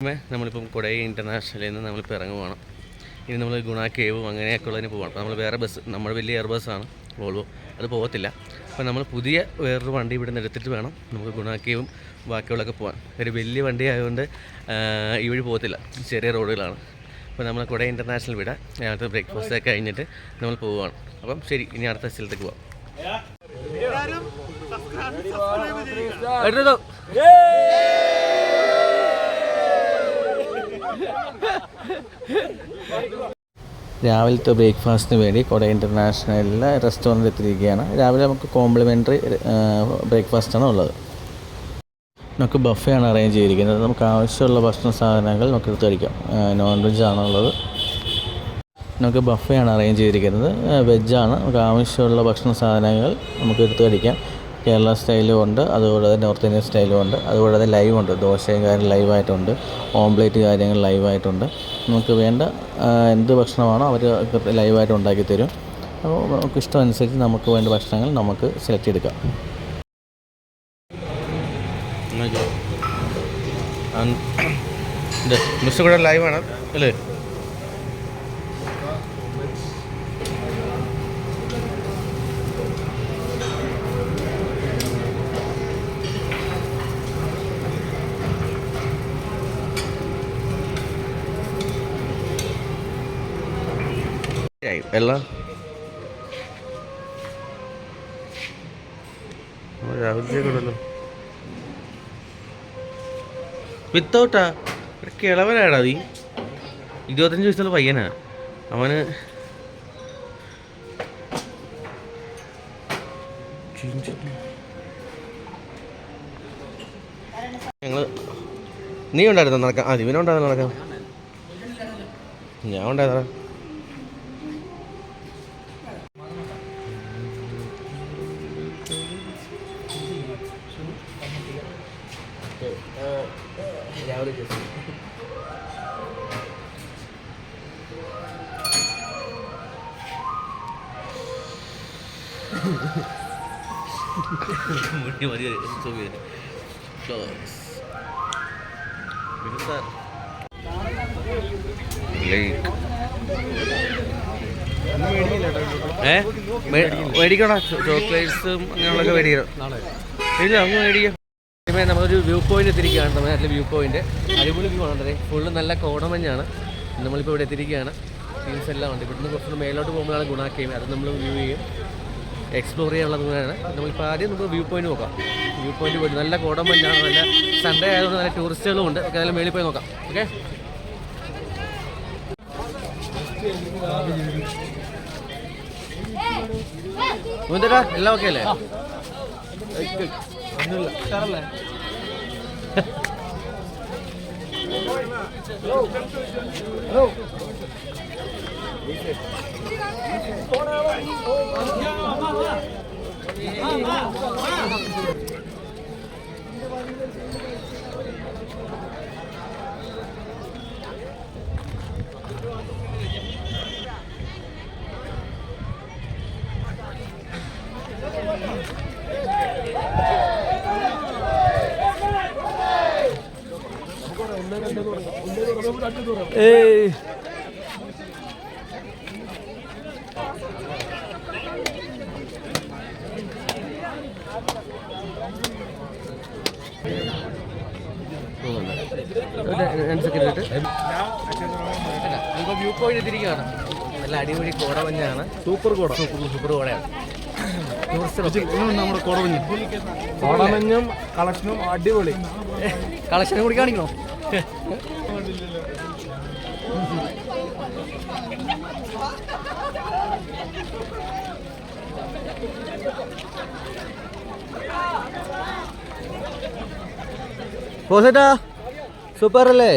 നമ്മളിപ്പം കൊടൈ ഇൻ്റർനാഷണലിൽ നിന്ന് നമ്മളിപ്പോൾ ഇറങ്ങുവാണ്. ഇനി നമ്മൾ ഗുണ കേവും അങ്ങനെയൊക്കെ ഉള്ളതിന് പോവാണ്. അപ്പോൾ നമ്മൾ വേറെ ബസ്, നമ്മുടെ വലിയ എയർ ബസ്സാണ് വോൾവോ, അത് പോകത്തില്ല. അപ്പോൾ നമ്മൾ പുതിയ വേറൊരു വണ്ടി ഇവിടെ നിന്ന് എടുത്തിട്ട് വേണം നമുക്ക് ഗുണ കേവും ബാക്കിയുള്ളതൊക്കെ പോകാൻ. ഒരു വലിയ വണ്ടി ആയതുകൊണ്ട് ഈ വഴി പോകത്തില്ല, ചെറിയ റോഡുകളാണ്. അപ്പോൾ നമ്മൾ കൊടൈ ഇൻ്റർനാഷണൽ വിടാം. രാവിലത്തെ ബ്രേക്ക്ഫാസ്റ്റ് ഒക്കെ കഴിഞ്ഞിട്ട് നമ്മൾ പോവുകയാണ്. അപ്പം ശരി, ഇനി അടുത്ത സ്ഥലത്തേക്ക് പോവാം. എടുത്തോ രാവിലത്തെ ബ്രേക്ക്ഫാസ്റ്റിന് വേണ്ടി കൊടൈ ഇൻ്റർനാഷണലിലെ റെസ്റ്റോറൻറ്റിൽ എത്തിയിരിക്കുകയാണ്. രാവിലെ നമുക്ക് കോംപ്ലിമെൻ്ററി ബ്രേക്ക്ഫാസ്റ്റാണ് ഉള്ളത്. നമുക്ക് ബഫയാണ് അറേഞ്ച് ചെയ്തിരിക്കുന്നത്. നമുക്ക് ആവശ്യമുള്ള ഭക്ഷണ സാധനങ്ങൾ നമുക്ക് എടുത്ത് കഴിക്കാം. നോൺ വെജ് ആണുള്ളത്. നമുക്ക് ബഫയാണ് അറേഞ്ച് ചെയ്തിരിക്കുന്നത്. വെജാണ്. നമുക്ക് ആവശ്യമുള്ള ഭക്ഷണ സാധനങ്ങൾ നമുക്ക് എടുത്ത് കഴിക്കാം. കേരള സ്റ്റൈലും ഉണ്ട്, അതുകൂടാതെ നോർത്ത് ഇന്ത്യൻ സ്റ്റൈലും ഉണ്ട്, അതുകൂടാതെ ലൈവുണ്ട്. ദോശയും കാര്യം ലൈവായിട്ടുണ്ട്, ഓംപ്ലേറ്റ് കാര്യങ്ങൾ ലൈവായിട്ടുണ്ട്. നമുക്ക് വേണ്ട എന്ത് ഭക്ഷണമാണോ അവർ ലൈവായിട്ട് ഉണ്ടാക്കി തരും. അപ്പോൾ നമുക്ക് ഇഷ്ടമനുസരിച്ച് നമുക്ക് വേണ്ട ഭക്ഷണങ്ങൾ നമുക്ക് സെലക്ട് ചെയ്തെടുക്കാം. മിസ് കൂടെ ലൈവാണ് അല്ലേ? എല്ലാം രാഹുലിലേക്കുണ്ടല്ലോ. വിത്തൗട്ടാ ഒരു കിളവനാടാ നീ. 25 വയസ്സുള്ള പയ്യനാ അവന്. ഞങ്ങള് നീ ഉണ്ടായിരുന്നു നടക്കാം. ഇവനുണ്ടായിരുന്നു നടക്കാം. ഞാൻ ഉണ്ടായതാ. മേടിക്കണം. ചോക്ലേറ്റ്സും അങ്ങനെയുള്ളതൊക്കെ മേടിക്കണം. ഇല്ല അങ്ങ് മേടിക്കാം. നമ്മളൊരു വ്യൂ പോയിന്റ് എത്തിരിക്കുകയാണ്. നമ്മുടെ നാട്ടിലെ വ്യൂ പോയിന്റ് അടിപൊളി വ്യൂ ആണ്. ഫുള്ള് നല്ല കോടമഞ്ഞാണ്. നമ്മളിപ്പോൾ ഇവിടെ എത്തിയിരിക്കുകയാണ്. ടീംസ് എല്ലാം ഉണ്ട്. ഇവിടുന്ന് കുറച്ചുകൂടെ മേലോട്ട് പോകുമ്പോഴാണ് ഗുണ കേവ്. അത് നമ്മൾ വ്യൂ ചെയ്യും, എക്സ്പ്ലോർ ചെയ്യാനുള്ള ദൂരമാണ്. നമ്മളിപ്പോൾ ആദ്യം നമുക്ക് വ്യൂ പോയിന്റ് നോക്കാം. വ്യൂ പോയിന്റ് പോയിട്ട് നല്ല കോടമഞ്ഞാണ്. നല്ല സൺഡേ ആയതുകൊണ്ട് നല്ല ടൂറിസ്റ്റുകളും ഉണ്ട്. ഒക്കെ നല്ല മേളിൽ പോയി നോക്കാം. ഓക്കെ, മുന്തേട്ടാ എല്ലാം ഓക്കെ അല്ലേ? ഏയ് വ്യൂ പോയിന്റ് എത്തിരിക്കുകയാണ്. നല്ല അടിപൊളി കോടമഞ്ഞാണ്. സൂപ്പർ കോടയാണ്. നമ്മുടെ കോടമഞ്ഞും കളക്ഷനും അടിപൊളി. കളക്ഷനും കൂടി കാണിക്കണോ? ബോസേട്ടാ സൂപ്പർ അല്ലേ?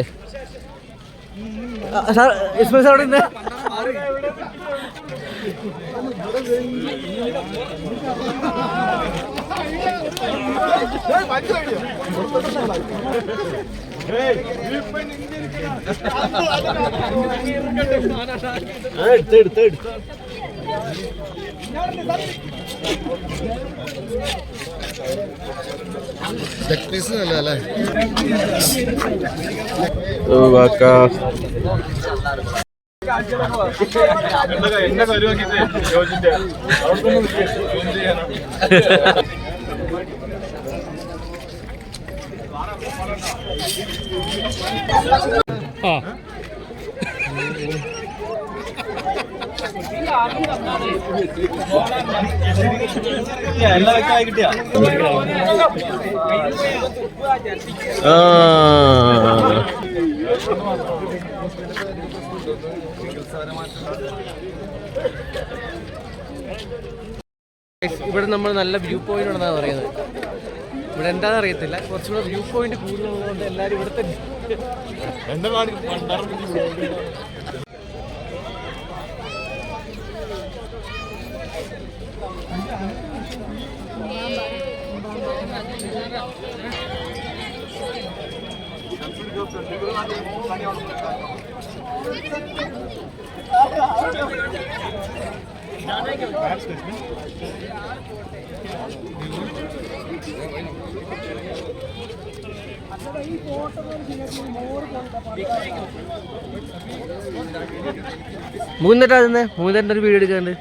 ഇസ്മായിൽ അവിടെ ഉണ്ട്. എടുത്ത് നല്ലതല്ലേ? എന്നെ കരുവാക്കിട്ട് യോജിന്റെ എല്ലാ വ്യക്തമായി കിട്ടിയ ഇവിടെ നമ്മൾ നല്ല വ്യൂ പോയിന്റ് ഉണ്ടെന്നാണ് പറയുന്നത്. ഇവിടെ എന്താണെന്ന് അറിയത്തില്ല, കുറച്ചുകൂടെ വ്യൂ പോയിന്റ് കൂടുതലുള്ളതുകൊണ്ട് എല്ലാവരും ഇവിടെ തന്നെ. മൂന്നിട്ടാ തന്നെ മൂന്നിട്ട് ഒരു വീഡിയോ എടുക്കാണ്ട്.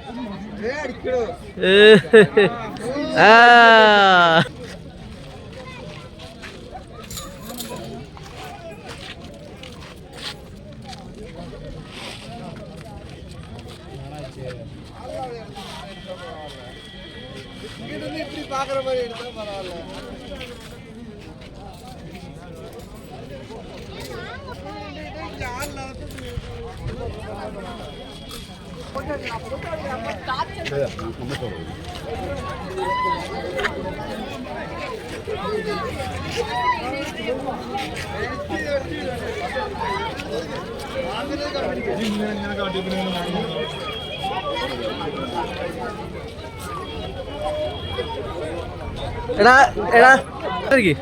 എടാ എടാ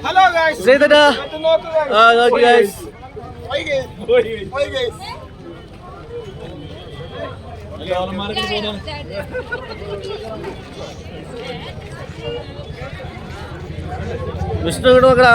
ഹലോ ഗയ്സ് ചെയ്തടാ നോക്കി ഗയ്സ് വിഷ്ണു ഇങ്ങോട്ട് നോക്കടാ.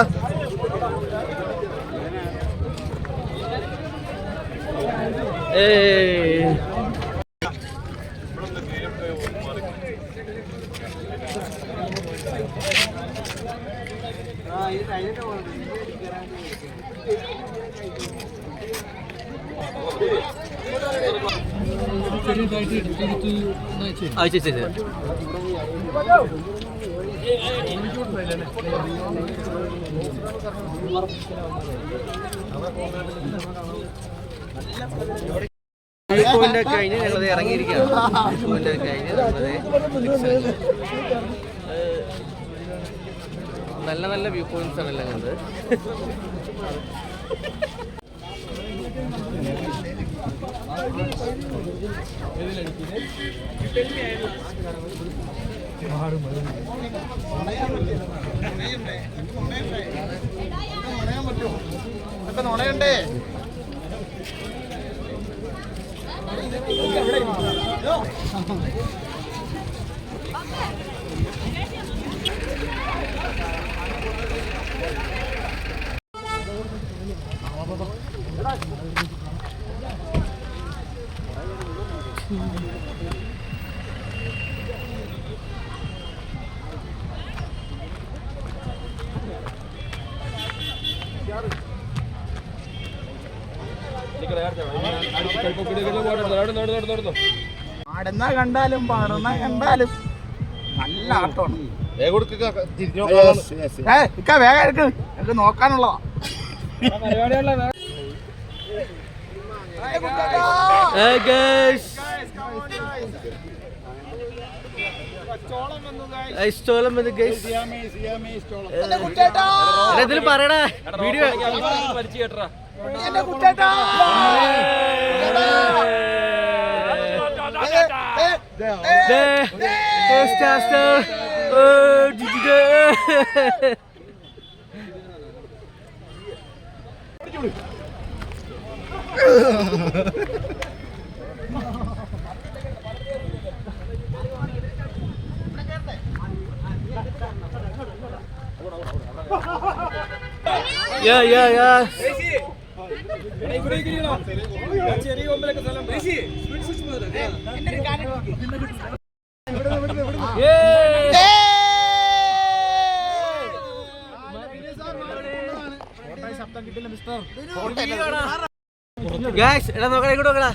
കഴിഞ്ഞ് ഞങ്ങളത് ഇറങ്ങിയിരിക്കുകയാണ്. നല്ല നല്ല വ്യൂ പോയിന്റ്സ് ആണല്ലോ കണ്ടത്. നുണയുണ്ടേ ആടുന്ന കണ്ടാലും പാടുന്ന കണ്ടാലും നല്ല ആട്ടമാണ്. വേഗം എടുക്ക്, എനിക്ക് നോക്കാനുള്ളതാ. ഇതിൽ പറയടാ വീഡിയോ ഗായ്സ് എടാ നോക്കടാ ഇങ്ങോട്ട് നോക്കടാ.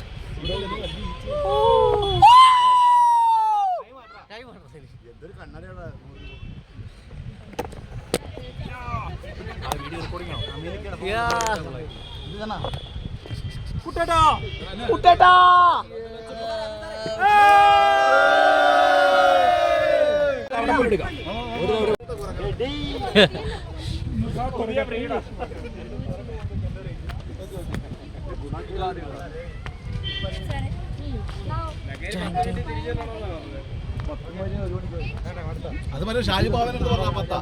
അത് മറ്റേ ഷാജി ബാബൻ എന്ന് പറഞ്ഞ പത്താ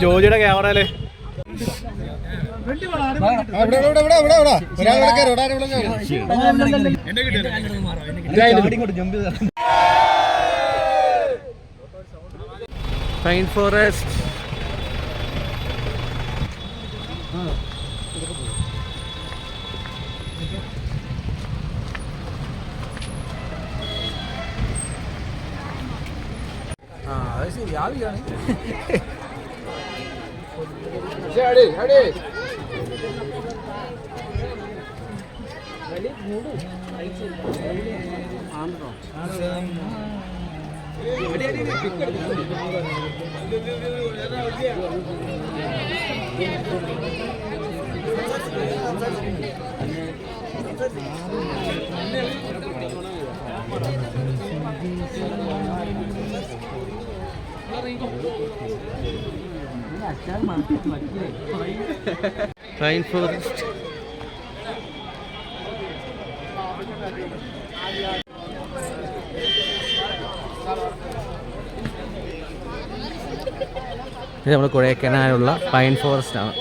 ജോജിയുടെ ക്യാമറയില് പൈൻ ഫോറസ്റ്റ്. Pine forest. ഇത് നമ്മൾ കൊടൈക്കനാലുള്ള പൈൻ ഫോറസ്റ്റ് ആണ്.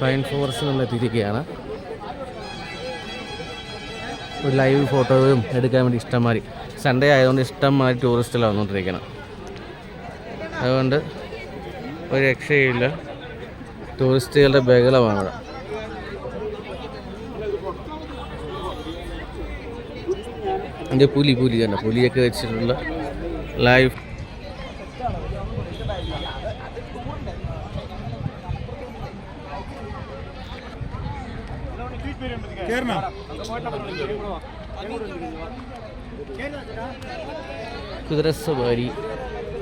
പൈൻ ഫോറസ്റ്റ് നമ്മൾ എത്തിയിരിക്കുകയാണ്. ഒരു ലൈവ് ഫോട്ടോയും എടുക്കാൻ വേണ്ടി ഇഷ്ടംമാതിരി സൺഡേ ആയതുകൊണ്ട് ഇഷ്ടംമാതിരി ടൂറിസ്റ്റുകൾ വന്നുകൊണ്ടിരിക്കണം. അതുകൊണ്ട് ഒരു രക്ഷയില്ല, ടൂറിസ്റ്റുകളുടെ ബഹളമാണ് ഇവിടെ. എൻ്റെ പുലി കണ്ട പുലിയൊക്കെ വെച്ചിട്ടുള്ള ലൈവ്. കുതിര സവാരി,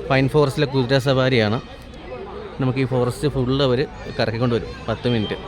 പൈൻ ഫോറസ്റ്റിലെ കുതിര സവാരിയാണ്. നമുക്ക് ഈ ഫോറസ്റ്റ് ഫുള്ള് അവർ കറക്കിക്കൊണ്ട് വരും 10 മിനിറ്റ്.